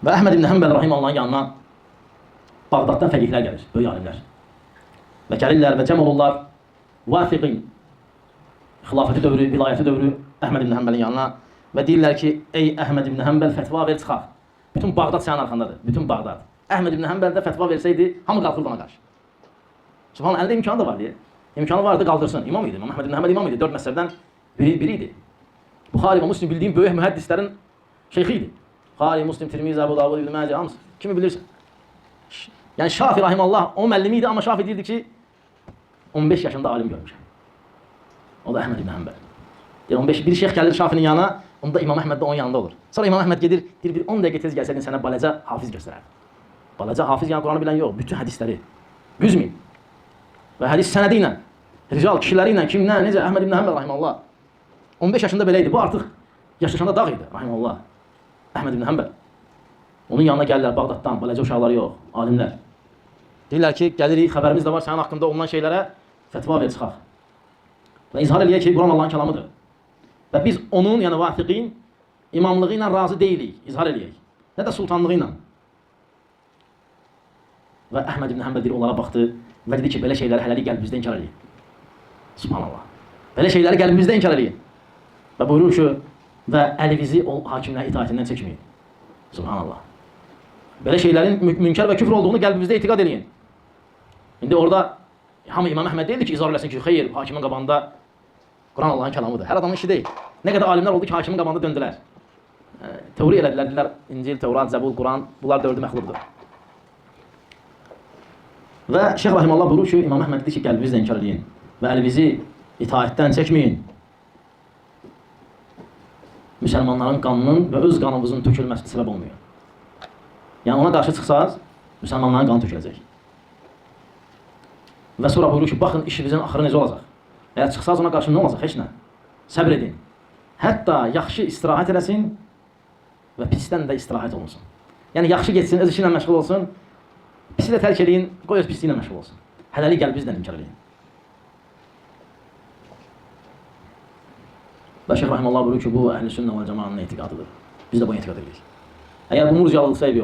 Və Əhməd ibn Həmbəl rahimehullahın yanına Bağdaddan fəqihlər gəlir, böyük alimlər. Və gəlirlər və cəm olurlar Vafiqin xilafəti dövrü, vilayəti dövrü Əhməd ibn Həmbəlin yanına və deyirlər ki, ey Əhməd ibn Həmbəl, fətva ver çıxaq. Bütün Bağdad sənin arxandadır, bütün Bağdad. Əhməd ibn Həmbəl də fətva versəydi, hamı qalxırdı ona qarşı. Subhanallah, əlində imkanı da var deyə. İmkanı vardı, qaldırsın. İmam idi, Əhməd ibn Həmbəl imam idi, 4 məzhəbdən biri idi. Buxari və Müslim bildiyim böyük mühəddislərin şeyxi idi. Buxari, Müslim, Tirmizi, Əbu Davud, İbn Məcə, hamısı. Kimi bilirsən? Yəni Şafi rahimallah, o müəllimi idi, amma Şafi deyirdi ki, 15 yaşında alim görmüşəm. O da Əhməd ibn Həmbəl. Deyir, 15, bir şeyx gəlir Şafinin yanına, onda İmam Əhməd də onun yanında olur. Sonra İmam Əhməd gedir, deyir, bir 10 dəqiqə tez gəlsəydin sənə balaca hafiz göstərərdi. Balaca hafiz, yəni Quranı bilən yox, bütün hədisləri, 100 min. Və hədis sənədi ilə, rical kişiləri ilə, kimlə, necə, Əhməd ibn Həmbəl rahimallah. 15 yaşında belə idi, bu artıq yaşlaşanda dağ idi, rahimallah. Əhməd ibn Həmbəl. Onun yanına gəlirlər Bağdaddan, balaca uşaqları yox, alimlər. Deyirlər ki, gəlirik, xəbərimiz də var, sənin haqqında olunan şeylərə fətva ver çıxaq. Və izhar eləyək ki, Quran Allahın kəlamıdır. Və biz onun, yəni Vafiqin imamlığı ilə razı deyilik, izhar eləyək. Nə də sultanlığı ilə. Və Əhməd ibn Həmbəl onlara baxdı və dedi ki, belə şeyləri hələlik qəlbimizdə inkar eləyin. Subhanallah. Belə şeyləri qəlbimizdə inkar eləyin. Və buyurur ki, və əlinizi o hakimlərin itaətindən çəkməyin. Subhanallah. Belə şeylərin münkər və küfr olduğunu qəlbimizdə etiqad eləyin. İndi orada hamı İmam Əhməd deyildi ki, izah eləsin ki, xeyr, hakimin qabağında Quran Allahın kəlamıdır. Hər adamın işi deyil. Nə qədər alimlər oldu ki, hakimin qabağında döndülər. Teori elədilər, dedilər, İncil, Tevrat, Zəbul, Quran, bunlar 4-ü məxluqdur. Və Şeyx Rahimallah buyurur ki, İmam Əhməd dedi ki, qəlbinizlə inkar eləyin və əlinizi itaətdən çəkməyin. Müsəlmanların qanının və öz qanımızın tökülməsinə səbəb olmuyor. Yəni ona qarşı çıxsaz, müsəlmanların qanı töküləcək. Və sonra buyurur ki, baxın işinizin axırı necə olacaq. Əgər çıxsaz ona qarşı nə olacaq, heç nə. Səbr edin. Hətta yaxşı istirahət eləsin və pisdən də istirahət olunsun. Yəni yaxşı getsin, öz işi ilə məşğul olsun, pisi də tərk eləyin, qoy öz pisliyi ilə məşğul olsun. Hələlik qəlbinizlə inkar eləyin. Və Şeyx Rahimallah buyurur ki, bu əhl-i sünnə və cəmanın etiqadıdır. Biz də bu etiqad edirik. Əgər bu murciyalıqsa